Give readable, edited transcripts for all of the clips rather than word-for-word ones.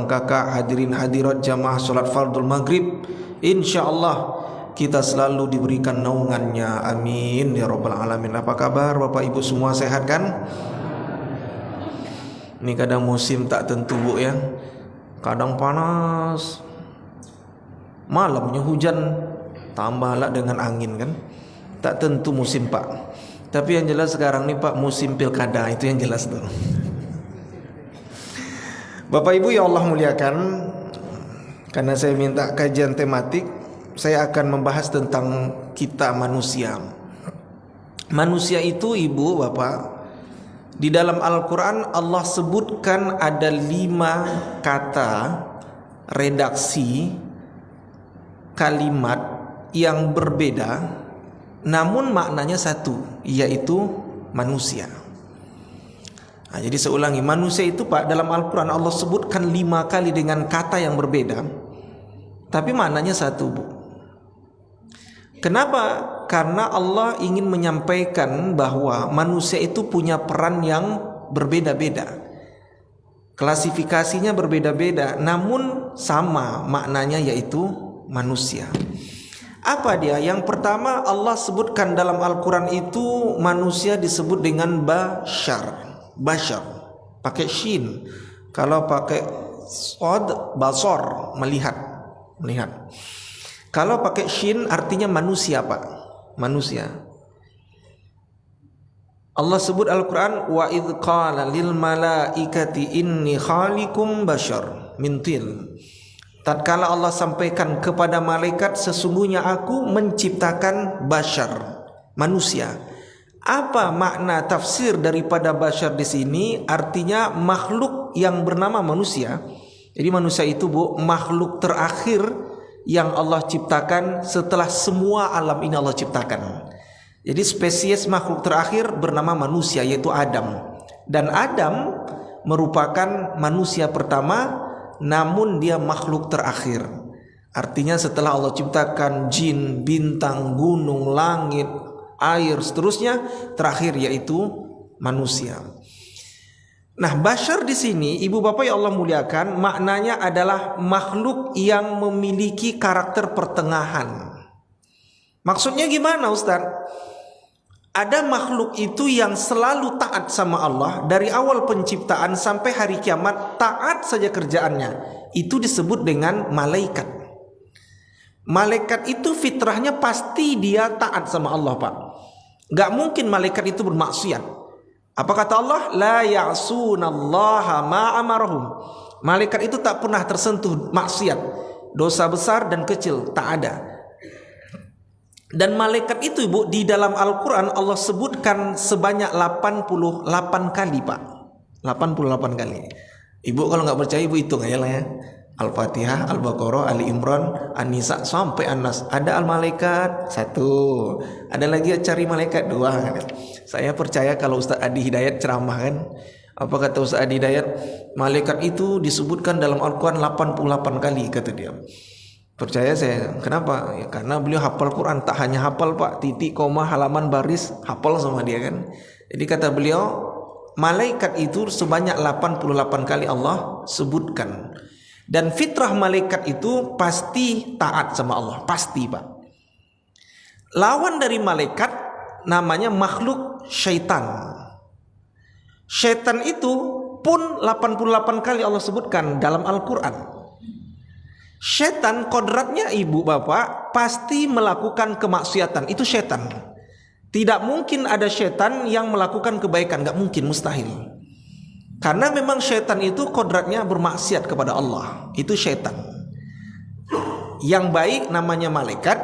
Kakak hadirin hadirat jamaah solat fardul maghrib, insyaallah kita selalu diberikan naungannya, amin ya rabbal alamin. Apa kabar Bapak Ibu semua, sehat kan? Ini kadang musim tak tentu Bu ya, kadang panas, malamnya hujan, tambahlah dengan angin kan, tak tentu musim Pak. Tapi yang jelas sekarang nih Pak, musim pilkada, itu yang jelas tuh. Bapak Ibu ya Allah muliakan, karena saya minta kajian tematik, saya akan membahas tentang kita manusia. Manusia itu Ibu Bapak, di dalam Al-Quran Allah sebutkan ada 5 kata redaksi kalimat yang berbeda, namun maknanya satu, yaitu manusia. Nah, jadi saya ulangi, manusia itu Pak, dalam Al-Quran Allah sebutkan 5 kali dengan kata yang berbeda, tapi maknanya satu Bu. Kenapa? Karena Allah ingin menyampaikan bahwa manusia itu punya peran yang berbeda-beda, klasifikasinya berbeda-beda, namun sama maknanya, yaitu manusia. Apa dia? Yang pertama, Allah sebutkan dalam Al-Quran itu manusia disebut dengan bashar. Bashar pakai shin, kalau pakai sod basor, melihat. Kalau pakai shin artinya manusia Pak, manusia. Allah sebut Al-Quran, wa idh qala lil malaikati inni khaliqum bashar min tin. Tatkala Allah sampaikan kepada malaikat, sesungguhnya aku menciptakan bashar, manusia. Apa makna tafsir daripada bashar di sini? Artinya makhluk yang bernama manusia. Jadi manusia itu Bu, makhluk terakhir yang Allah ciptakan setelah semua alam ini Allah ciptakan. Jadi spesies makhluk terakhir bernama manusia, yaitu Adam. Dan Adam merupakan manusia pertama, namun dia makhluk terakhir. Artinya setelah Allah ciptakan jin, bintang, gunung, langit, air, seterusnya, terakhir yaitu manusia. Nah, bashar di sini Ibu Bapak yang Allah muliakan, maknanya adalah makhluk yang memiliki karakter pertengahan. Maksudnya gimana Ustaz? Ada makhluk itu yang selalu taat sama Allah dari awal penciptaan sampai hari kiamat, taat saja kerjaannya. Itu disebut dengan malaikat. Malaikat itu fitrahnya pasti dia taat sama Allah Pak. Gak mungkin malaikat itu bermaksiat. Apa kata Allah? La ya'sunallaha ma'amarahum. Malaikat itu tak pernah tersentuh maksiat, dosa besar dan kecil, tak ada. Dan malaikat itu Ibu, di dalam Al-Quran Allah sebutkan sebanyak 88 kali Pak. 88 kali. Ibu kalau gak percaya Ibu hitung aja lah ya. Al-Fatihah, Al-Baqarah, Ali Imran, An-Nisa sampai An-Nas. Ada Al-Malaikat 1, ada lagi cari malaikat 2. Saya percaya kalau Ustaz Adi Hidayat ceramah kan, apa kata Ustaz Adi Hidayat? Malaikat itu disebutkan dalam Al-Quran 88 kali kata dia. Percaya saya. Kenapa? Ya, karena beliau hafal Quran. Tak hanya hafal Pak, titik, koma, halaman, baris, hafal sama dia kan. Jadi kata beliau, malaikat itu sebanyak 88 kali Allah sebutkan. Dan fitrah malaikat itu pasti taat sama Allah, pasti Pak. Lawan dari malaikat namanya makhluk syaitan. Syaitan itu pun 88 kali Allah sebutkan dalam Al-Quran. Syaitan kodratnya Ibu Bapak pasti melakukan kemaksiatan, itu syaitan. Tidak mungkin ada syaitan yang melakukan kebaikan, gak mungkin, mustahil. Karena memang syaitan itu kodratnya bermaksiat kepada Allah. Itu syaitan. Yang baik namanya malaikat,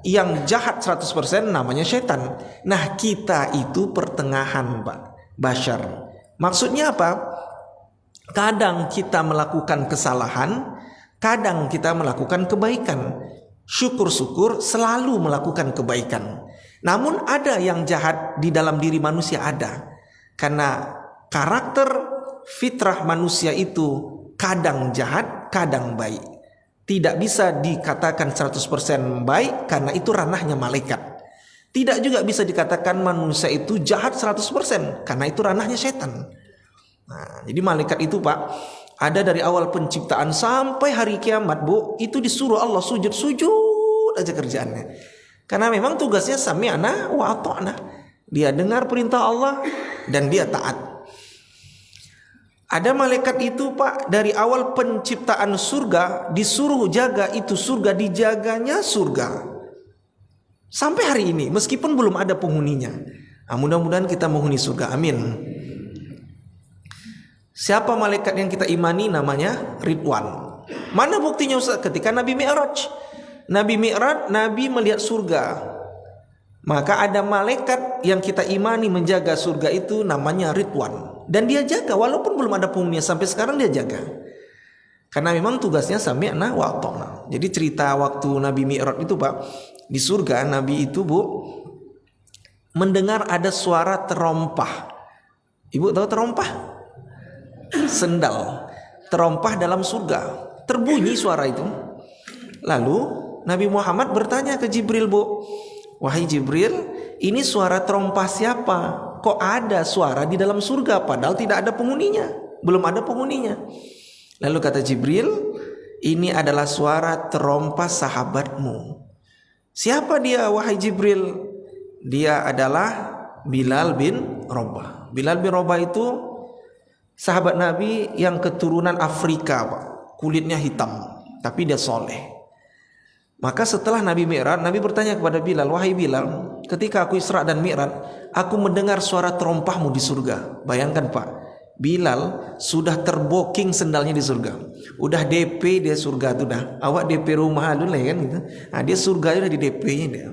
yang jahat 100% namanya syaitan. Nah, kita itu pertengahan Pak, bashar. Maksudnya apa? Kadang kita melakukan kesalahan, kadang kita melakukan kebaikan. Syukur-syukur selalu melakukan kebaikan. Namun ada yang jahat di dalam diri manusia, ada. Karena karakter fitrah manusia itu kadang jahat, kadang baik. Tidak bisa dikatakan 100% baik karena itu ranahnya malaikat. Tidak juga bisa dikatakan manusia itu jahat 100% karena itu ranahnya setan. Nah, jadi malaikat itu Pak, Ada dari awal penciptaan sampai hari kiamat, Bu, itu disuruh Allah sujud aja kerjaannya. Karena memang tugasnya sami'na wa ata'na. Dia dengar perintah Allah dan dia taat. Ada malaikat itu, Pak, dari awal penciptaan surga disuruh jaga itu surga, dijaganya surga sampai hari ini meskipun belum ada penghuninya. Nah, mudah-mudahan kita menghuni surga, amin. Siapa malaikat yang kita imani? Namanya Ridwan. Mana buktinya Ustaz? Ketika Nabi Mi'raj. Nabi Mi'raj, Nabi melihat surga. Maka ada malaikat yang kita imani menjaga surga itu namanya Ridwan. Dan dia jaga walaupun belum ada penghuninya, sampai sekarang dia jaga. Karena memang tugasnya sami'na wa ata'na. Jadi cerita waktu Nabi Mi'raj itu, Pak, di surga Nabi itu, Bu, mendengar ada suara terompah. Ibu tahu terompah? Sendal terompah dalam surga, terbunyi suara itu. Lalu Nabi Muhammad bertanya ke Jibril, Bu, wahai Jibril, ini suara terompah siapa? Kok ada suara di dalam surga padahal tidak ada penghuninya, belum ada penghuninya? Lalu kata Jibril, ini adalah suara terompah sahabatmu. Siapa dia, wahai Jibril? Dia adalah Bilal bin Rabah. Bilal bin Rabah itu sahabat Nabi yang keturunan Afrika, Pak. Kulitnya hitam, tapi dia soleh. Maka setelah Nabi Mi'raj, Nabi bertanya kepada Bilal, wahai Bilal, ketika aku Isra dan Mi'raj, aku mendengar suara terompahmu di surga. Bayangkan, Pak, Bilal sudah terboking sendalnya di surga. Udah DP dia surga tuh dah. Awak DP rumah dulu lah kan gitu. Nah, dia surga udah di DP-nya dia.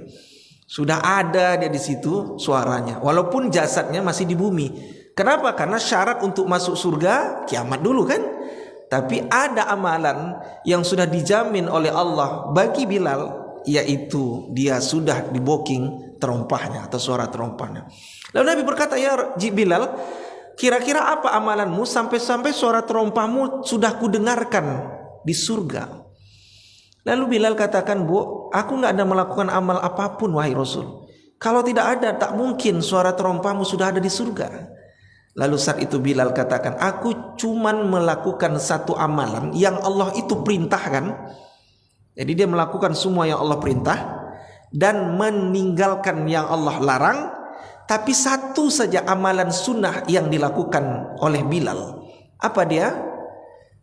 Sudah ada dia di situ suaranya. Walaupun jasadnya masih di bumi. Kenapa? Karena syarat untuk masuk surga kiamat dulu kan. Tapi ada amalan yang sudah dijamin oleh Allah bagi Bilal, yaitu dia sudah diboking terompahnya atau suara terompahnya. Lalu Nabi berkata, ya Bilal, kira-kira apa amalanmu sampai-sampai suara terompahmu sudah kudengarkan di surga? Lalu Bilal katakan, Bu, aku gak ada melakukan amal apapun wahai Rasul. Kalau tidak ada, tak mungkin suara terompahmu sudah ada di surga. Lalu saat itu Bilal katakan, aku cuman melakukan satu amalan yang Allah itu perintahkan. Jadi dia melakukan semua yang Allah perintah dan meninggalkan yang Allah larang. Tapi satu saja amalan sunnah yang dilakukan oleh Bilal. Apa dia?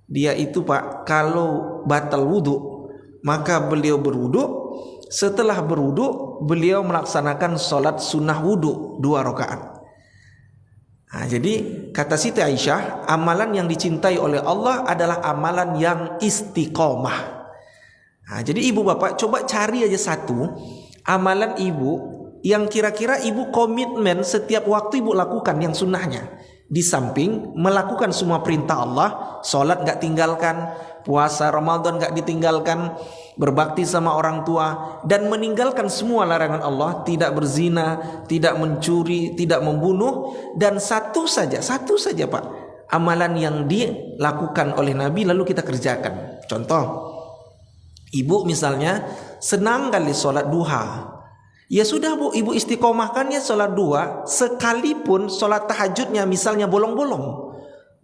Dia itu, Pak, kalau batal wudhu, maka beliau berwudhu. Setelah berwudhu, beliau melaksanakan sholat sunnah wudhu 2 rakaat. Nah, jadi kata Siti Aisyah, amalan yang dicintai oleh Allah adalah amalan yang istiqomah. Nah, jadi ibu bapak coba cari aja satu amalan ibu yang kira-kira ibu komitmen setiap waktu ibu lakukan yang sunnahnya. Di samping melakukan semua perintah Allah, sholat gak tinggalkan, puasa Ramadan gak ditinggalkan, berbakti sama orang tua, dan meninggalkan semua larangan Allah, tidak berzina, tidak mencuri, tidak membunuh. Dan satu saja Pak, amalan yang dilakukan oleh Nabi lalu kita kerjakan. Contoh, ibu misalnya senang kali sholat duha. Ya sudah, Bu, ibu istiqomahkannya sholat duha, sekalipun sholat tahajudnya misalnya bolong-bolong.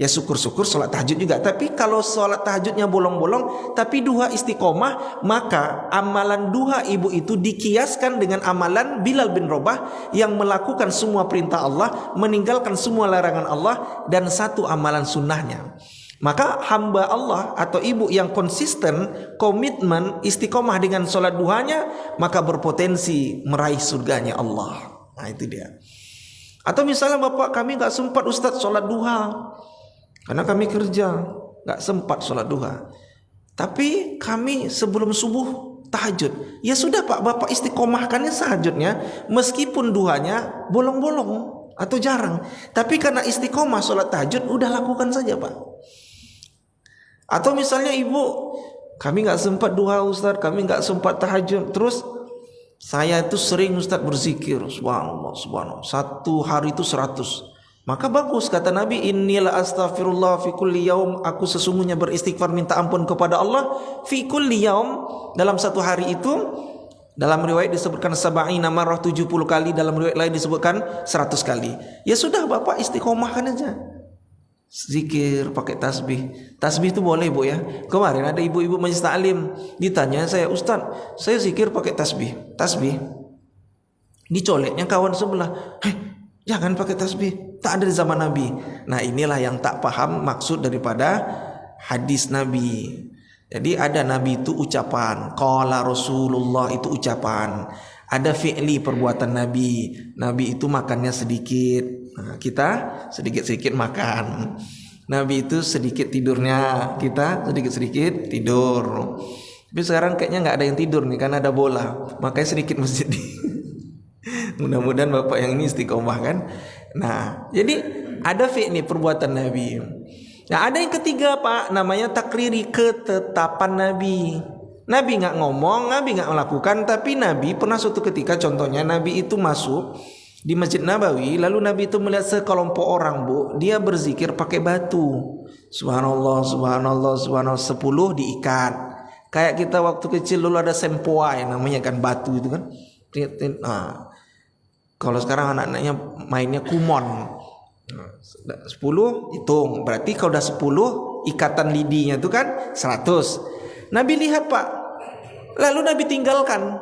Ya syukur-syukur sholat tahajud juga. Tapi kalau sholat tahajudnya bolong-bolong tapi duha istiqomah, maka amalan duha ibu itu dikiaskan dengan amalan Bilal bin Rabah yang melakukan semua perintah Allah, meninggalkan semua larangan Allah, dan satu amalan sunnahnya. Maka hamba Allah atau ibu yang konsisten, komitmen, istiqomah dengan sholat duhanya, maka berpotensi meraih surganya Allah. Nah itu dia. Atau misalnya, bapak, kami gak sempat Ustadz sholat duha karena kami kerja, gak sempat sholat duha, tapi kami sebelum subuh tahajud. Ya sudah, Pak, bapak istiqomahkannya tahajudnya, meskipun duhanya bolong-bolong atau jarang, tapi karena istiqomah sholat tahajud, udah lakukan saja, Pak. Atau misalnya ibu, kami gak sempat duha Ustaz, kami gak sempat tahajud, terus saya itu sering Ustaz berzikir, subhanallah, subhanallah, satu hari itu 100. Maka bagus, kata Nabi, innila astaghfirullah fi kulli yaum, aku sesungguhnya beristighfar minta ampun kepada Allah fi kulli yaum, dalam satu hari itu. Dalam riwayat disebutkan sab'ina marrah, 70 kali, dalam riwayat lain disebutkan 100 kali. Ya sudah, bapak istiqomahkan aja. Zikir pakai tasbih. Tasbih itu boleh Bu ya. Kemarin ada ibu-ibu majelis taklim ditanya saya, Ustaz, saya zikir pakai tasbih. Tasbih. Dicoleknya kawan sebelah. Jangan pakai tasbih. Tak ada di zaman Nabi. Nah, inilah yang tak paham maksud daripada hadis Nabi. Jadi ada Nabi itu ucapan, qala Rasulullah itu ucapan. Ada fi'li perbuatan Nabi. Nabi itu makannya sedikit. Nah, kita sedikit-sedikit makan. Nabi itu sedikit tidurnya, kita sedikit-sedikit tidur. Tapi sekarang kayaknya nggak ada yang tidur nih karena ada bola, makanya sedikit masjid. Mudah-mudahan Bapak yang ini istiqomah kan. Nah, jadi ada fi'li perbuatan Nabi. Nah, ada yang ketiga Pak, namanya takriri, ketetapan Nabi. Nabi nggak ngomong, Nabi nggak melakukan, tapi Nabi pernah suatu ketika, contohnya Nabi itu masuk di Masjid Nabawi, lalu Nabi itu melihat sekelompok orang Bu, dia berzikir pakai batu. Subhanallah, subhanallah, subhanallah, 10 diikat. Kayak kita waktu kecil dulu ada sempoa yang namanya kan batu itu kan. Nah, kalau sekarang anak-anaknya mainnya kumon. 10 hitung, berarti kalau udah 10 ikatan lidinya itu kan 100. Nabi lihat Pak, lalu Nabi tinggalkan.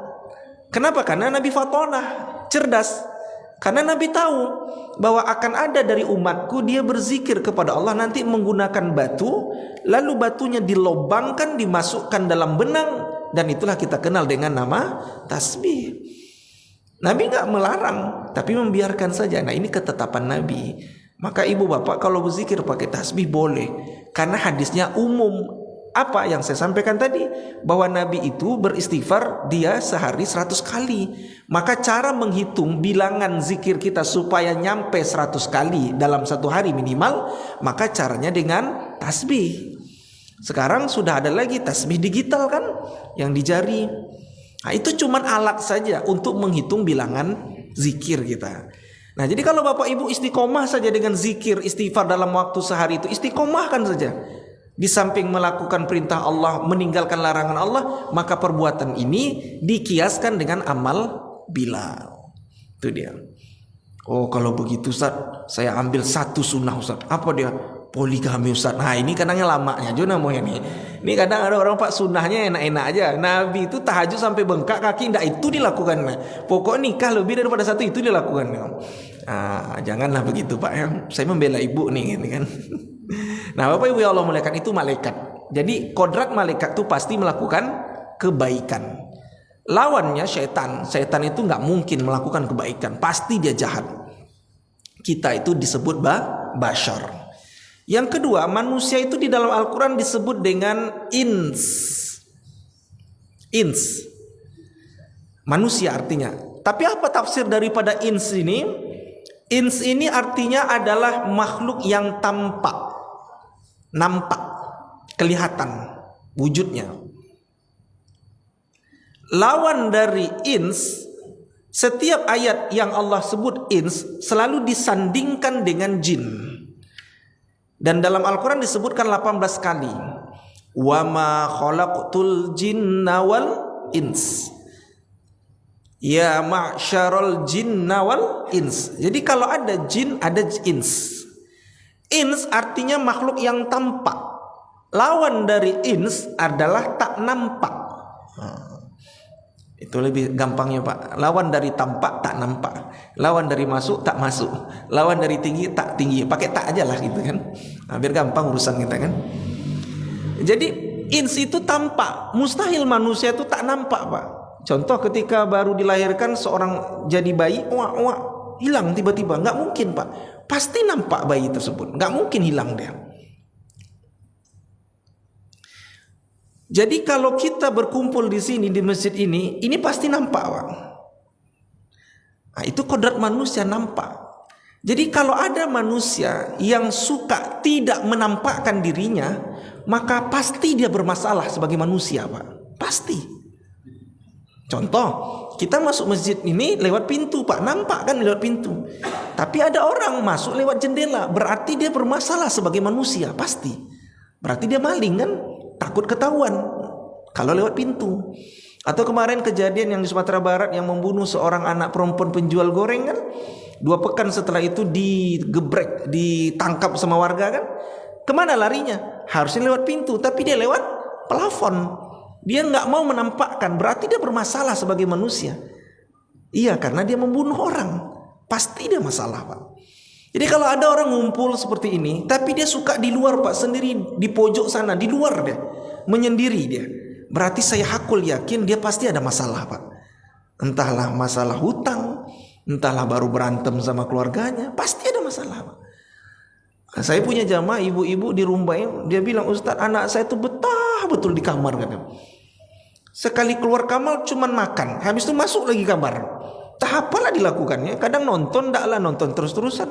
Kenapa? Karena Nabi fatonah, cerdas. Karena Nabi tahu bahwa akan ada dari umatku dia berzikir kepada Allah nanti menggunakan batu, lalu batunya dilobangkan, dimasukkan dalam benang, dan itulah kita kenal dengan nama tasbih. Nabi nggak melarang, tapi membiarkan saja. Nah, ini ketetapan Nabi. Maka ibu bapak kalau berzikir pakai tasbih boleh, karena hadisnya umum. Apa yang saya sampaikan tadi, bahwa Nabi itu beristighfar dia sehari 100 kali. Maka cara menghitung bilangan zikir kita supaya nyampe 100 kali dalam satu hari minimal, maka caranya dengan tasbih. Sekarang sudah ada lagi tasbih digital kan, yang di jari. Nah, itu cuman alat saja untuk menghitung bilangan zikir kita. Nah, jadi kalau Bapak Ibu istiqomah saja dengan zikir istighfar dalam waktu sehari itu, istiqomahkan saja. Di samping melakukan perintah Allah, meninggalkan larangan Allah, maka perbuatan ini dikiaskan dengan amal Bilal. Itu dia. Oh, kalau begitu Ustaz, saya ambil satu sunnah Ustaz. Apa dia? Poligami Ustaz. Nah, ini kadangnya lamanya juga namanya nih. Ini kadang ada orang Pak sunnahnya enak-enak aja. Nabi itu tahajud sampai bengkak kaki, enggak itu dilakukan. Pokok nikah lebih daripada satu itu dilakukan. Nah, janganlah begitu Pak. Saya membela ibu nih gitu kan. Nah, Bapak Ibu ya Allah muliakan, itu malaikat. Jadi kodrat malaikat itu pasti melakukan kebaikan. Lawannya syaitan. Syaitan itu nggak mungkin melakukan kebaikan, pasti dia jahat. Kita itu disebut bashar. Yang kedua, manusia itu di dalam Al-Quran disebut dengan ins. Ins, manusia artinya. Tapi apa tafsir daripada ins ini? Ins ini artinya adalah makhluk yang tampak, nampak, kelihatan wujudnya. Lawan dari ins, setiap ayat yang Allah sebut ins selalu disandingkan dengan jin. Dan dalam Al-Quran disebutkan 18 kali. Wa ma khalaqtul jinna wal ins. Ya ma'syarul jinna wal ins. Jadi kalau ada jin, ada ins. Ins artinya makhluk yang tampak. Lawan dari ins adalah tak nampak. Itu lebih gampangnya Pak. Lawan dari tampak tak nampak. Lawan dari masuk tak masuk. Lawan dari tinggi tak tinggi. Pakai tak aja lah gitu kan. Nah, biar gampang urusan kita kan. Jadi ins itu tampak. Mustahil manusia itu tak nampak Pak. Contoh ketika baru dilahirkan seorang jadi bayi, hilang tiba-tiba. Nggak mungkin Pak. Pasti nampak bayi tersebut. Nggak mungkin hilang dia. Jadi kalau kita berkumpul di sini di masjid ini pasti nampak Pak. Nah, itu kodrat manusia nampak. Jadi kalau ada manusia yang suka tidak menampakkan dirinya, maka pasti dia bermasalah sebagai manusia Pak. Pasti. Contoh, kita masuk masjid ini lewat pintu Pak, nampak kan lewat pintu. Tapi ada orang masuk lewat jendela, berarti dia bermasalah sebagai manusia, pasti. Berarti dia maling kan? Takut ketahuan kalau lewat pintu. Atau kemarin kejadian yang di Sumatera Barat yang membunuh seorang anak perempuan penjual goreng kan, 2 pekan setelah itu digebrek, ditangkap sama warga kan. Kemana larinya? Harusnya lewat pintu, tapi dia lewat plafon. Dia nggak mau menampakkan, berarti dia bermasalah sebagai manusia. Iya, karena dia membunuh orang, pasti dia masalah, Pak. Jadi kalau ada orang ngumpul seperti ini, tapi dia suka di luar, Pak, sendiri di pojok sana, di luar dia, menyendiri dia, berarti saya hakul yakin dia pasti ada masalah, Pak. Entahlah masalah hutang, entahlah baru berantem sama keluarganya, pasti ada masalah, Pak. Saya punya jamaah ibu-ibu di Rumbai, dia bilang, Ustaz, anak saya itu betah betul di kamar, katanya. Sekali keluar kamar cuman makan, habis itu masuk lagi kamar. Tak apalah dilakukannya. Kadang nonton, ndaklah nonton terus-terusan.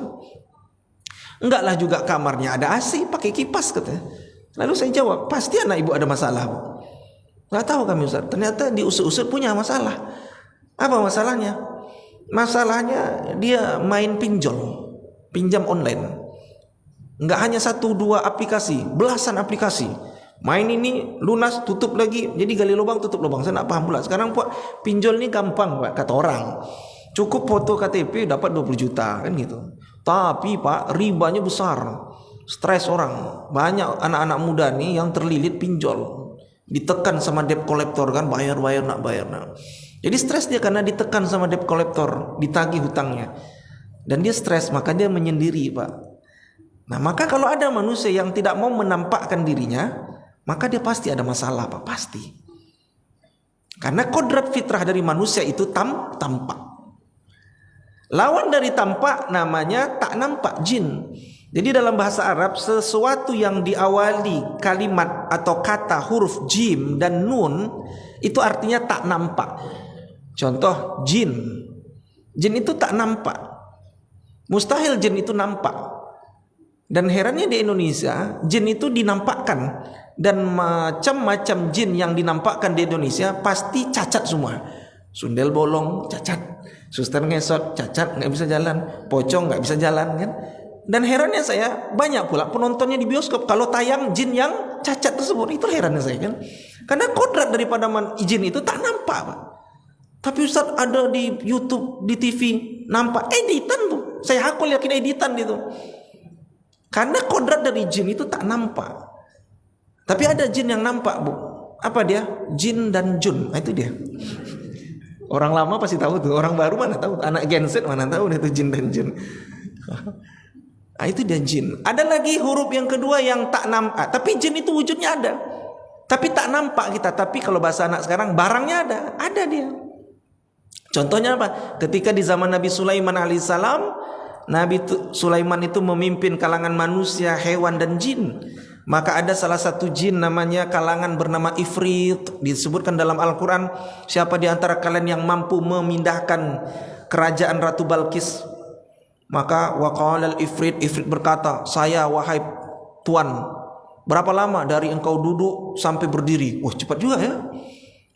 Enggaklah juga kamarnya ada AC, pakai kipas, katanya. Lalu saya jawab, pasti anak ibu ada masalah, Bu. Nggak tahu kami, Ustaz. Ternyata diusut-usut punya masalah. Apa masalahnya? Masalahnya dia main pinjam online. Enggak hanya 1-2 aplikasi, belasan aplikasi. Main ini lunas, tutup lagi, jadi gali lubang, tutup lubang. Saya nak paham pula. Sekarang Pak, pinjol ini gampang, Pak, kata orang. Cukup foto KTP dapat 20 juta kan gitu. Tapi Pak, ribanya besar. Stres orang. Banyak anak-anak muda nih yang terlilit pinjol. Ditekan sama debt collector kan, bayar nak bayar. Jadi stres dia karena ditekan sama debt collector, ditagih hutangnya. Dan dia stres, maka dia menyendiri, Pak. Nah, maka kalau ada manusia yang tidak mau menampakkan dirinya, maka dia pasti ada masalah, Pak, pasti. Karena kodrat fitrah dari manusia itu tampak. Lawan dari tampak namanya tak nampak, jin. Jadi dalam bahasa Arab, sesuatu yang diawali kalimat atau kata huruf jim dan nun itu artinya tak nampak. Contoh jin. Jin itu tak nampak. Mustahil jin itu nampak. Dan herannya di Indonesia, jin itu dinampakkan. Dan macam-macam jin yang dinampakkan di Indonesia pasti cacat semua. Sundel bolong cacat, suster ngesot cacat, nggak bisa jalan, pocong nggak bisa jalan kan. Dan herannya saya, banyak pula penontonnya di bioskop kalau tayang jin yang cacat tersebut. Itu herannya saya kan. Karena kodrat daripada jin itu tak nampak, Pak. Tapi Ustaz, ada di YouTube, di TV nampak editan tuh. Saya hakul yakin editan itu. Karena kodrat dari jin itu tak nampak. Tapi ada jin yang nampak, Bu. Apa dia? Jin dan jun. Nah, itu dia. Orang lama pasti tahu tuh. Orang baru mana tahu. Anak Gen Z mana tahu itu jin dan jun. Nah, itu dia jin. Ada lagi huruf yang kedua yang tak nampak. Tapi jin itu wujudnya ada. Tapi tak nampak kita. Tapi kalau bahasa anak sekarang, barangnya ada. Ada dia. Contohnya apa? Ketika di zaman Nabi Sulaiman alaihissalam, Nabi Sulaiman itu memimpin kalangan manusia, hewan dan jin. Maka ada salah satu jin namanya kalangan bernama Ifrit. Disebutkan dalam Al-Quran, siapa di antara kalian yang mampu memindahkan kerajaan Ratu Balkis? Maka waqala al-Ifrit, Ifrit berkata, saya wahai Tuan, berapa lama dari engkau duduk sampai berdiri? Wah, cepat juga ya.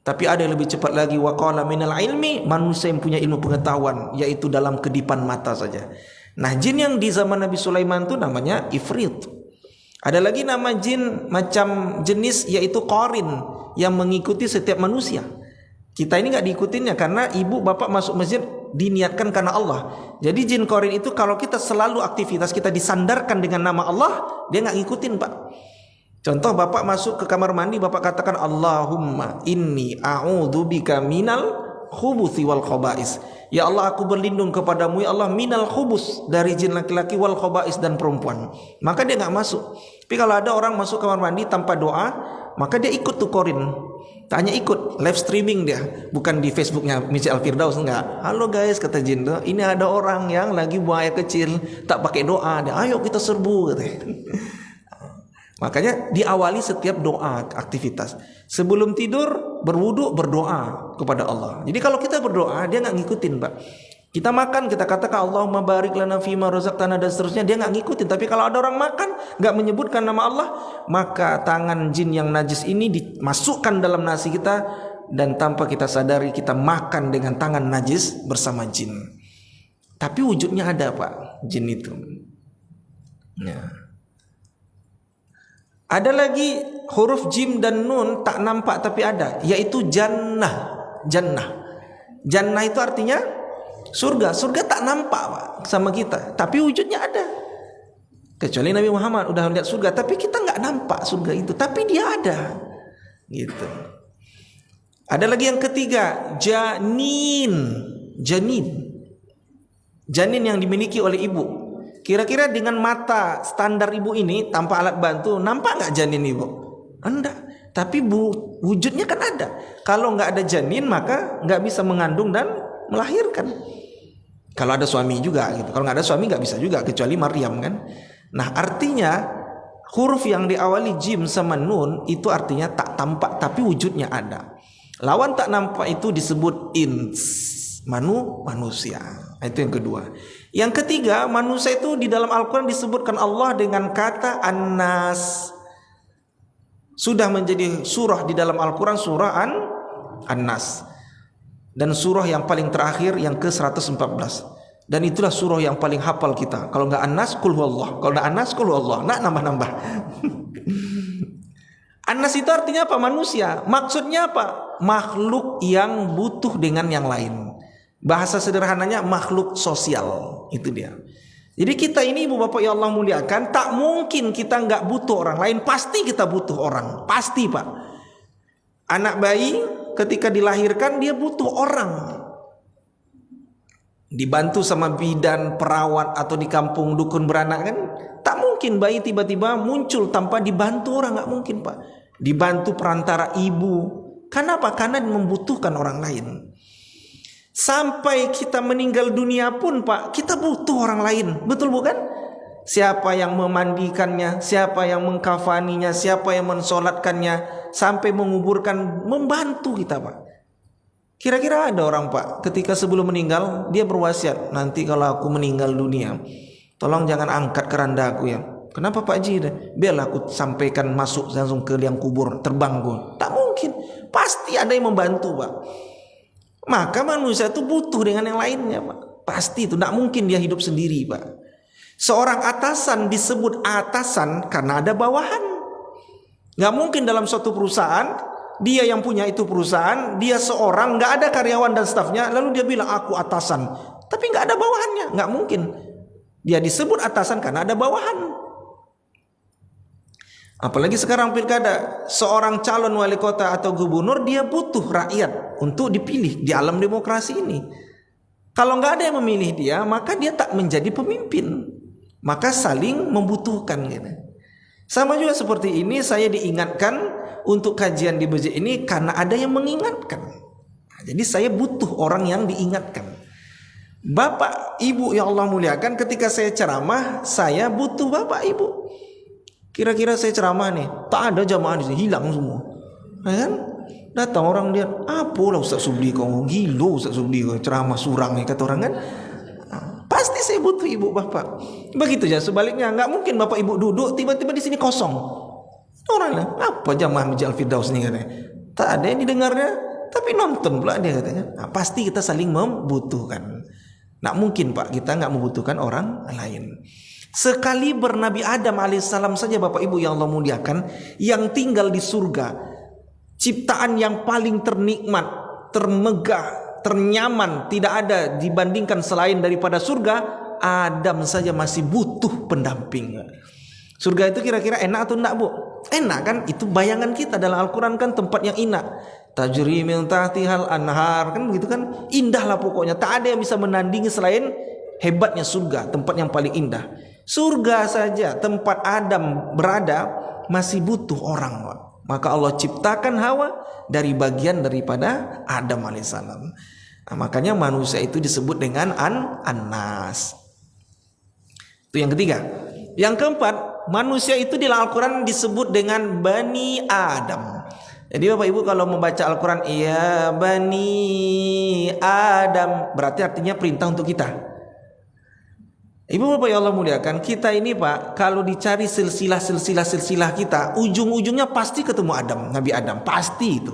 Tapi ada yang lebih cepat lagi, waqala minal ilmi, manusia yang punya ilmu pengetahuan, yaitu dalam kedipan mata saja. Nah, jin yang di zaman Nabi Sulaiman itu namanya Ifrit. Ada lagi nama jin macam jenis yaitu qarin, yang mengikuti setiap manusia. Kita ini nggak diikutinnya karena ibu bapak masuk masjid diniatkan karena Allah. Jadi jin qarin itu kalau kita selalu aktivitas kita disandarkan dengan nama Allah, dia nggak ngikutin, Pak. Contoh, bapak masuk ke kamar mandi, bapak katakan Allahumma inni a'udzubika minal khubuthi wal khaba'is. Ya Allah, aku berlindung kepadamu ya Allah minal khubus, dari jin laki-laki, wal khaba'is, dan perempuan. Maka dia nggak masuk. Tapi kalau ada orang masuk kamar mandi tanpa doa, maka dia ikut tuh korin. Tanya ikut live streaming dia, bukan di Facebooknya Masjid Al-Firdaus, enggak. Halo guys, kata jin tuh, ini ada orang yang lagi buaya kecil tak pakai doa, dia ayo kita serbu katanya. Makanya diawali setiap doa aktivitas. Sebelum tidur berwudu berdoa kepada Allah. Jadi kalau kita berdoa dia nggak ngikutin, Pak. Kita makan kita katakan Allahumma barik lana fima razaqtana dan seterusnya, dia nggak ngikutin. Tapi kalau ada orang makan nggak menyebutkan nama Allah, maka tangan jin yang najis ini dimasukkan dalam nasi kita dan tanpa kita sadari kita makan dengan tangan najis bersama jin. Tapi wujudnya ada, Pak, jin itu. Ya. Ada lagi huruf jim dan nun tak nampak tapi ada, yaitu jannah. Jannah. Jannah itu artinya Surga tak nampak Pak sama kita, tapi wujudnya ada. Kecuali Nabi Muhammad udah lihat surga, tapi kita nggak nampak surga itu, tapi dia ada. Gitu. Ada lagi yang ketiga, janin yang dimiliki oleh ibu. Kira-kira dengan mata standar ibu ini tanpa alat bantu, nampak nggak janin ibu? Enggak. Tapi wujudnya kan ada. Kalau nggak ada janin, maka nggak bisa mengandung dan melahirkan. Kalau ada suami juga gitu. Kalau nggak ada suami nggak bisa juga, kecuali Maryam kan. Nah artinya huruf yang diawali jim sama nun itu artinya tak tampak tapi wujudnya ada. Lawan tak nampak itu disebut ins, manusia. Itu yang kedua. Yang ketiga, manusia itu di dalam Al-Quran disebutkan Allah dengan kata An-Nas. Sudah menjadi surah di dalam Al-Quran, surah An-Nas. Dan surah yang paling terakhir yang ke-114. Dan itulah surah yang paling hafal kita. Kalau enggak An-Nas, Qul Huwallah. Kalau enggak An-Nas, Qul Huwallah. Nak nambah-nambah. An-Nas itu artinya apa? Manusia. Maksudnya apa? Makhluk yang butuh dengan yang lain. Bahasa sederhananya makhluk sosial. Itu dia. Jadi kita ini ibu bapak yang Allah muliakan, tak mungkin kita enggak butuh orang lain. Pasti kita butuh orang. Pasti Pak. Anak bayi ketika dilahirkan dia butuh orang. Dibantu sama bidan, perawat, atau di kampung dukun beranak kan. Tak mungkin bayi tiba-tiba muncul tanpa dibantu orang. Enggak mungkin Pak. Dibantu perantara ibu. Kenapa? Karena membutuhkan orang lain. Sampai kita meninggal dunia pun Pak, kita butuh orang lain. Betul bukan? Siapa yang memandikannya, siapa yang mengkafaninya, siapa yang mensolatkannya, sampai menguburkan, membantu kita Pak. Kira-kira ada orang Pak, ketika sebelum meninggal dia berwasiat, nanti kalau aku meninggal dunia, tolong jangan angkat keranda aku ya. Kenapa Pak Ji? Biarlah aku sampaikan masuk langsung ke liang kubur, terbang aku. Tak mungkin. Pasti ada yang membantu Pak. Maka manusia itu butuh dengan yang lainnya Pak. Pasti itu, tidak mungkin dia hidup sendiri Pak. Seorang atasan disebut atasan karena ada bawahan. Gak mungkin dalam suatu perusahaan, dia yang punya itu perusahaan, dia seorang, gak ada karyawan dan stafnya, lalu dia bilang aku atasan, tapi gak ada bawahannya. Gak mungkin. Dia disebut atasan karena ada bawahan. Apalagi sekarang pilkada, seorang calon wali kota atau gubernur dia butuh rakyat untuk dipilih di alam demokrasi ini. Kalau nggak ada yang memilih dia, maka dia tak menjadi pemimpin. Maka saling membutuhkan gitu. Sama juga seperti ini, saya diingatkan untuk kajian di masjid ini karena ada yang mengingatkan. Jadi saya butuh orang yang diingatkan. Bapak Ibu yang Allah muliakan, ketika saya ceramah, saya butuh Bapak Ibu. Kira-kira saya ceramah nih, tak ada jamaah di sini, hilang semua. Kan? Datang orang dia, apalah Ustaz Subli kau gila, Ustaz Subli kau ceramah surang nih kata orang kan. Pasti saya butuh ibu bapak. Begitu ya sebaliknya, nggak mungkin bapak ibu duduk tiba-tiba di sini kosong. Orang lah, apa jamaah Masjid Al-Firdaus nih katanya. Tak ada yang didengarnya, tapi nonton pula dia katanya. Nah, pasti kita saling membutuhkan. Nggak mungkin Pak kita nggak membutuhkan orang lain. Sekali bernabi Adam alaihissalam saja Bapak Ibu yang Allah muliakan, yang tinggal di surga, ciptaan yang paling ternikmat, termegah, ternyaman, tidak ada dibandingkan selain daripada surga. Adam saja masih butuh pendamping. Surga itu kira-kira enak atau enggak Bu? Enak kan? Itu bayangan kita dalam Al-Quran kan tempat yang enak. Tajri min tahtihal anhar, kan begitu kan? Indah lah pokoknya. Tak ada yang bisa menandingi selain hebatnya surga, tempat yang paling indah. Surga saja tempat Adam berada masih butuh orang. Maka Allah ciptakan Hawa dari bagian daripada Adam alaihissalam. Nah, makanya manusia itu disebut dengan An-Nas. Itu yang ketiga. Yang keempat, manusia itu di Al-Quran disebut dengan Bani Adam. Jadi Bapak Ibu kalau membaca Al-Quran, ya Bani Adam, berarti artinya perintah untuk kita. Ibu bapak yang Allah muliakan, kita ini Pak, kalau dicari silsilah kita, ujung-ujungnya pasti ketemu Adam, Nabi Adam, pasti itu.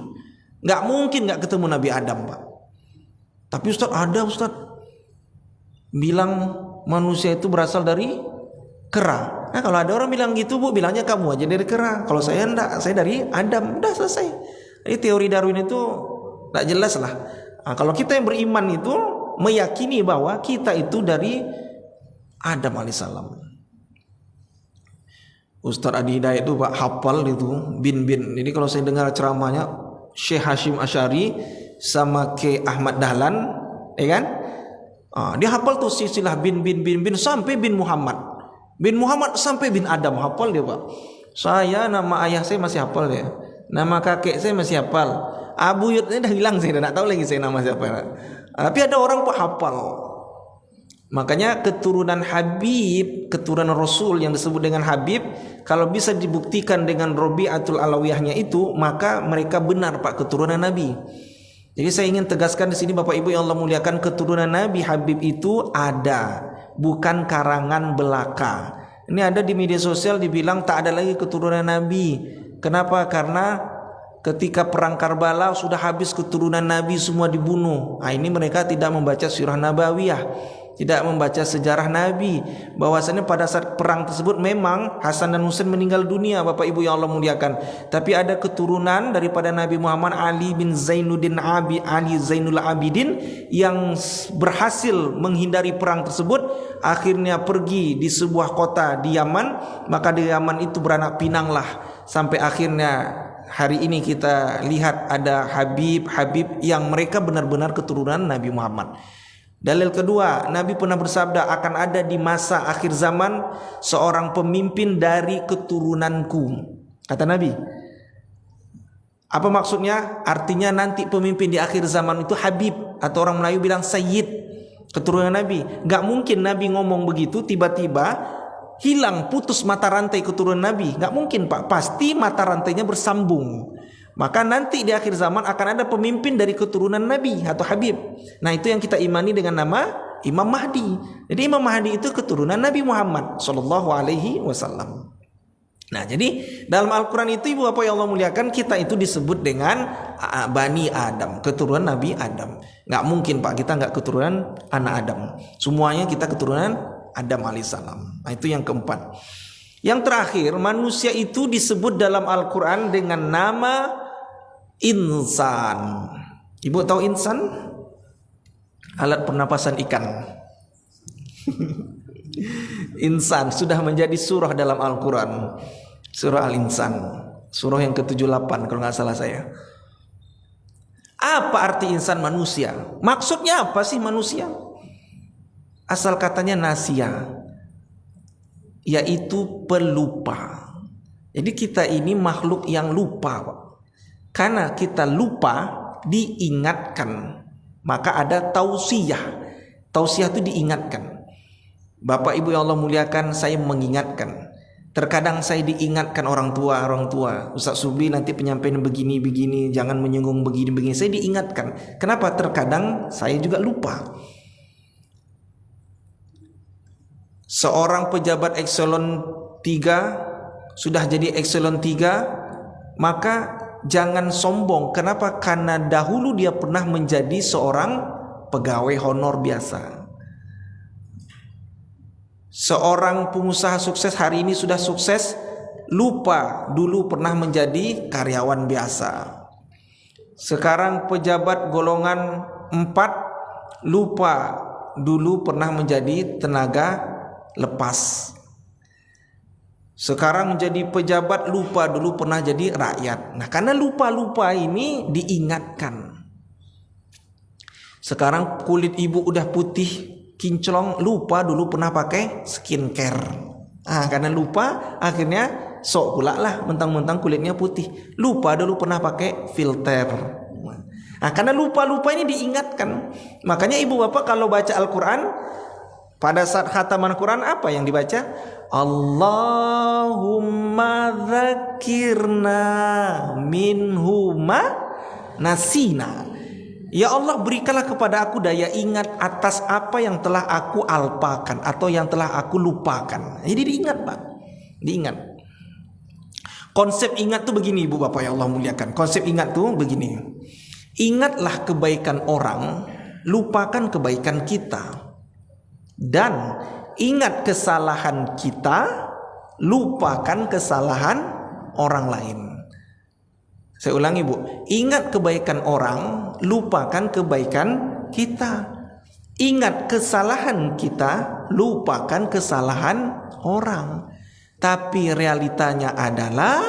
Nggak mungkin nggak ketemu Nabi Adam Pak. Tapi Ustaz bilang manusia itu berasal dari kera. Nah kalau ada orang bilang gitu Bu, bilangnya kamu aja dari kera. Kalau saya enggak, saya dari Adam, udah selesai. Jadi teori Darwin itu nggak jelas lah. Nah, kalau kita yang beriman itu meyakini bahwa kita itu dari Adam alaihissalam. Ustaz Adi Hidayat itu Pak hafal itu bin. Jadi kalau saya dengar ceramahnya Syekh Hashim Asy'ari sama K Ahmad Dahlan, ya kan? Dia hafal tuh silsilah bin sampai bin Muhammad sampai bin Adam, hafal dia Pak. Saya nama ayah saya masih hafal ya, nama kakek saya masih hafal, Abu Yud ini dah hilang, saya dah tak tahu lagi saya nama siapa. Tapi ada orang Pak hafal. Makanya keturunan Habib, keturunan Rasul yang disebut dengan Habib, kalau bisa dibuktikan dengan Rabi'atul Alawiyahnya itu, maka mereka benar Pak keturunan Nabi. Jadi saya ingin tegaskan di sini Bapak Ibu yang Allah muliakan, keturunan Nabi Habib itu ada, bukan karangan belaka. Ini ada di media sosial dibilang tak ada lagi keturunan Nabi. Kenapa? Karena ketika perang Karbala sudah habis keturunan Nabi semua dibunuh. Ini mereka tidak membaca sirah Nabawiyah, tidak membaca sejarah Nabi, bahwasanya pada saat perang tersebut memang Hasan dan Husain meninggal dunia Bapak Ibu yang Allah muliakan, tapi ada keturunan daripada Nabi Muhammad, Ali bin Zainuddin Ali Zainul Abidin, yang berhasil menghindari perang tersebut, akhirnya pergi di sebuah kota di Yaman. Maka di Yaman itu beranak pinanglah sampai akhirnya hari ini kita lihat ada Habib yang mereka benar-benar keturunan Nabi Muhammad. Dalil kedua, Nabi pernah bersabda, akan ada di masa akhir zaman seorang pemimpin dari keturunanku. Kata Nabi. Apa maksudnya? Artinya nanti pemimpin di akhir zaman itu Habib, atau orang Melayu bilang Sayyid, keturunan Nabi. Gak mungkin Nabi ngomong begitu tiba-tiba hilang, putus mata rantai keturunan Nabi. Gak mungkin Pak, pasti mata rantainya bersambung. Maka nanti di akhir zaman akan ada pemimpin dari keturunan Nabi atau Habib. Nah itu yang kita imani dengan nama Imam Mahdi. Jadi Imam Mahdi itu keturunan Nabi Muhammad Sallallahu Alaihi Wasallam. Nah jadi dalam Al-Quran itu Ibu Bapak yang Allah muliakan, kita itu disebut dengan Bani Adam, keturunan Nabi Adam. Gak mungkin Pak kita gak keturunan anak Adam. Semuanya kita keturunan Adam alaihissalam. Nah itu yang keempat. Yang terakhir, manusia itu disebut dalam Al-Quran dengan nama insan. Ibu tahu insan? Alat pernapasan ikan. Insan sudah menjadi surah dalam Al-Quran, surah Al-Insan, surah yang ke-78 kalau nggak salah saya. Apa arti insan? Manusia. Maksudnya apa sih manusia? Asal katanya nasia, yaitu pelupa. Jadi kita ini makhluk yang lupa, Pak. Karena kita lupa diingatkan, maka ada tausiyah. Tausiyah itu diingatkan. Bapak Ibu yang Allah muliakan, saya mengingatkan. Terkadang saya diingatkan orang tua, Ustaz Subli nanti penyampaian begini, jangan menyinggung begini. Saya diingatkan. Kenapa? Terkadang saya juga lupa. Seorang pejabat Excelon 3 sudah jadi Excelon 3, maka jangan sombong. Kenapa? Karena dahulu dia pernah menjadi seorang pegawai honor biasa. Seorang pengusaha sukses hari ini sudah sukses, lupa dulu pernah menjadi karyawan biasa. Sekarang pejabat golongan 4, lupa dulu pernah menjadi tenaga lepas. Sekarang menjadi pejabat, lupa dulu pernah jadi rakyat. Nah karena lupa-lupa ini diingatkan. Sekarang kulit ibu udah putih kinclong, lupa dulu pernah pakai skincare. Karena lupa akhirnya sok pula lah mentang-mentang kulitnya putih. Lupa dulu pernah pakai filter. Karena lupa-lupa ini diingatkan. Makanya ibu bapak kalau baca Al-Quran, pada saat khataman Quran apa yang dibaca? Allahumma dzakirna minhuma nasina. Ya Allah, berikanlah kepada aku daya ingat atas apa yang telah aku alpakan atau yang telah aku lupakan. Jadi diingat Pak, diingat. Konsep ingat tuh begini Ibu Bapak yang Allah muliakan. Konsep ingat tuh begini. Ingatlah kebaikan orang, lupakan kebaikan kita. Dan ingat kesalahan kita, lupakan kesalahan orang lain. Saya ulangi Bu, ingat kebaikan orang, lupakan kebaikan kita. Ingat kesalahan kita, lupakan kesalahan orang. Tapi realitanya adalah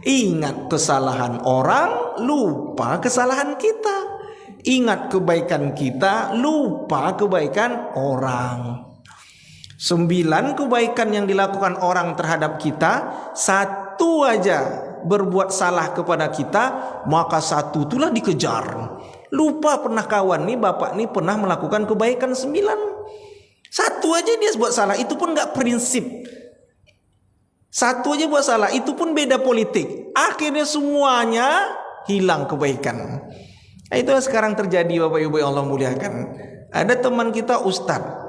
ingat kesalahan orang, lupa kesalahan kita. Ingat kebaikan kita, lupa kebaikan orang. 9 kebaikan yang dilakukan orang terhadap kita, 1 aja berbuat salah kepada kita, maka 1 itulah dikejar. Lupa pernah kawan nih, bapak nih pernah melakukan kebaikan 9. 1 aja dia buat salah, itu pun gak prinsip. 1 aja buat salah, itu pun beda politik. Akhirnya semuanya hilang kebaikan. Nah, itu sekarang terjadi Bapak Ibu yang Allah muliakan. Ada teman kita ustadz,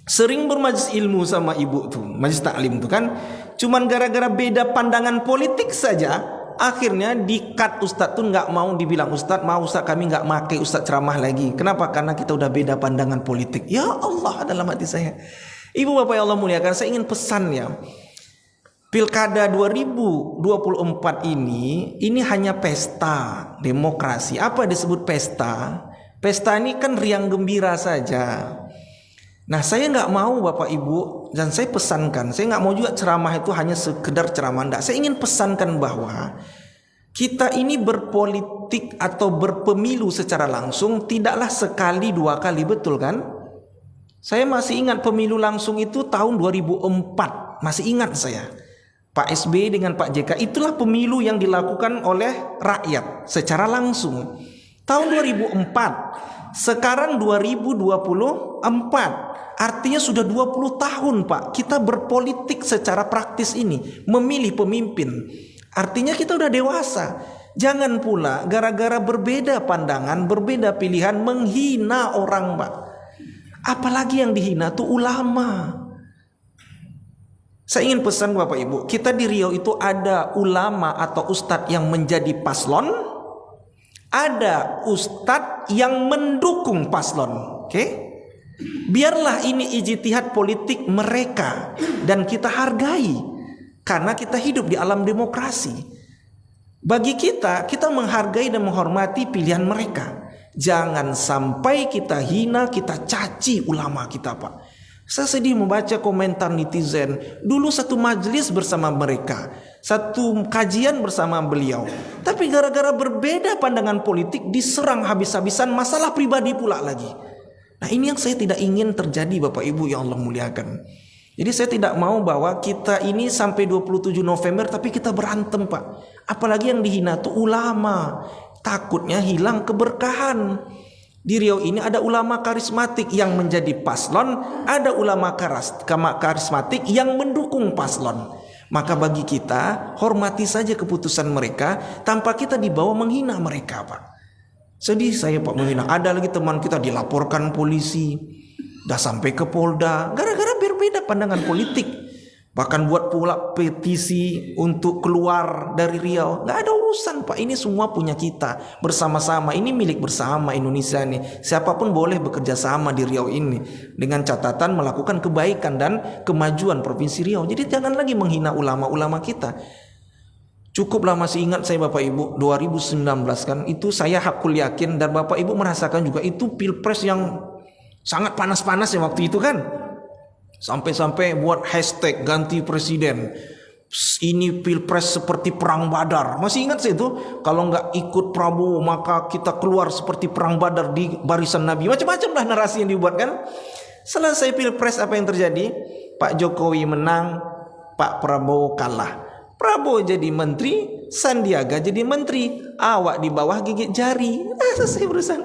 sering bermajlis ilmu sama ibu tuh, majlis taklim tuh kan. Cuman gara-gara beda pandangan politik saja, akhirnya di-cut ustadz tuh nggak mau dibilang ustadz, mau ustadz kami nggak pakai ustadz ceramah lagi. Kenapa? Karena kita udah beda pandangan politik. Ya Allah, dalam hati saya. Ibu bapak yang Allah muliakan, saya ingin pesan ya. Pilkada 2024 ini hanya pesta demokrasi. Apa disebut pesta? Pesta ini kan riang gembira saja. Nah, saya nggak mau Bapak Ibu, dan saya pesankan, saya nggak mau juga ceramah itu hanya sekedar ceramah. Enggak, saya ingin pesankan bahwa kita ini berpolitik atau berpemilu secara langsung tidaklah sekali 2 kali, betul kan? Saya masih ingat pemilu langsung itu tahun 2004, masih ingat saya. Pak SBY dengan Pak JK, itulah pemilu yang dilakukan oleh rakyat secara langsung. Tahun 2004, sekarang 2024, artinya sudah 20 tahun Pak, kita berpolitik secara praktis ini, memilih pemimpin. Artinya kita udah dewasa. Jangan pula gara-gara berbeda pandangan, berbeda pilihan, menghina orang Pak. Apalagi yang dihina tuh ulama. Saya ingin pesan Bapak Ibu, kita di Riau itu ada ulama atau ustadz yang menjadi paslon, ada ustadz yang mendukung paslon. Oke? Biarlah ini ijtihad politik mereka dan kita hargai, karena kita hidup di alam demokrasi. Bagi kita menghargai dan menghormati pilihan mereka. Jangan sampai kita hina, kita caci ulama kita Pak. Saya sedih membaca komentar netizen. Dulu satu majelis bersama mereka, satu kajian bersama beliau, tapi gara-gara berbeda pandangan politik diserang habis-habisan, masalah pribadi pula lagi. Nah, ini yang saya tidak ingin terjadi Bapak Ibu yang Allah muliakan. Jadi saya tidak mau bahwa kita ini sampai 27 November tapi kita berantem Pak. Apalagi yang dihina tuh ulama. Takutnya hilang keberkahan. Di Riau ini ada ulama karismatik yang menjadi paslon, ada ulama karismatik yang mendukung paslon. Maka bagi kita, hormati saja keputusan mereka tanpa kita dibawa menghina mereka Pak. Sedih saya Pak menghina. Ada lagi teman kita dilaporkan polisi, dah sampai ke Polda, gara-gara berbeda pandangan politik. Bahkan buat pula petisi untuk keluar dari Riau. Gak ada urusan Pak, ini semua punya kita bersama-sama. Ini milik bersama Indonesia nih. Siapapun boleh bekerja sama di Riau ini, dengan catatan melakukan kebaikan dan kemajuan Provinsi Riau. Jadi jangan lagi menghina ulama-ulama kita. Cukuplah, masih ingat saya Bapak Ibu 2019 kan, itu saya hakul yakin dan Bapak Ibu merasakan juga, itu pilpres yang sangat panas-panas ya waktu itu kan. Sampai-sampai buat hashtag ganti presiden. Ini pilpres seperti perang Badar. Masih ingat saya itu? Kalau nggak ikut Prabowo maka kita keluar seperti perang Badar di barisan Nabi. Macam-macam lah narasi yang dibuat kan. Selesai pilpres apa yang terjadi? Pak Jokowi menang, Pak Prabowo kalah. Prabowo jadi menteri, Sandiaga jadi menteri. Awak di bawah gigit jari. Selesai urusan.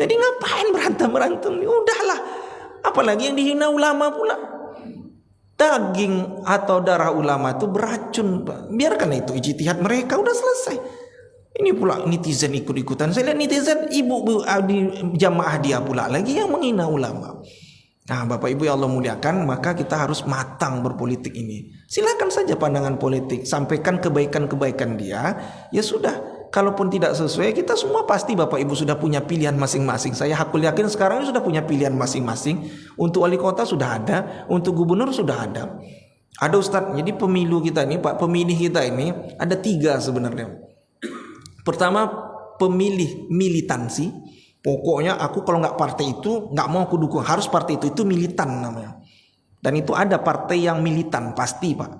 Jadi ngapain berantem-berantem? Udahlah. Apalagi yang dihina ulama pula. Daging atau darah ulama itu beracun Pak. Biarkan itu ijtihad mereka, udah selesai. Ini pula netizen ikut-ikutan. Saya lihat netizen ibu di jamaah dia pula lagi yang menghina ulama. Nah Bapak Ibu yang Allah muliakan, maka kita harus matang berpolitik ini. Silakan saja pandangan politik, sampaikan kebaikan-kebaikan dia. Ya sudah. Kalaupun tidak sesuai, kita semua pasti Bapak Ibu sudah punya pilihan masing-masing. Saya hakul yakin sekarang ini sudah punya pilihan masing-masing. Untuk wali kota sudah ada, untuk gubernur sudah ada. Ada Ustadz, jadi pemilu kita ini Pak, pemilih kita ini ada 3 sebenarnya. Pertama, pemilih militansi. Pokoknya aku kalau nggak partai itu nggak mau aku dukung, harus partai itu militan namanya. Dan itu ada partai yang militan pasti Pak.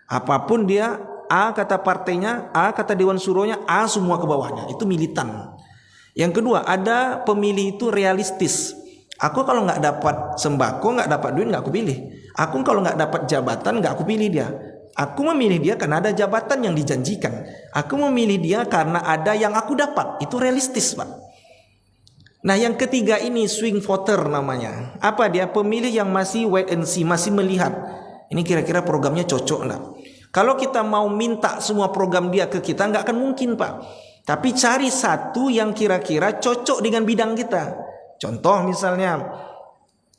Apapun dia, A kata partainya, A kata Dewan Suronya, A semua ke bawahnya, itu militan. Yang kedua, ada pemilih itu realistis. Aku kalau nggak dapat sembako, nggak dapat duit, nggak aku pilih. Aku kalau nggak dapat jabatan, nggak aku pilih dia. Aku memilih dia karena ada jabatan yang dijanjikan. Aku memilih dia karena ada yang aku dapat. Itu realistis Pak. Nah yang ketiga ini swing voter namanya. Apa dia? Pemilih yang masih wait and see, masih melihat. Ini kira-kira programnya cocok nggak? Kalau kita mau minta semua program dia ke kita, nggak akan mungkin Pak. Tapi cari satu yang kira-kira cocok dengan bidang kita. Contoh misalnya,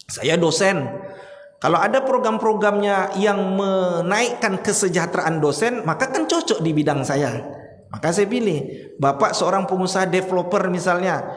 saya dosen. Kalau ada program-programnya yang menaikkan kesejahteraan dosen, maka kan cocok di bidang saya. Maka saya pilih. Bapak seorang pengusaha developer misalnya.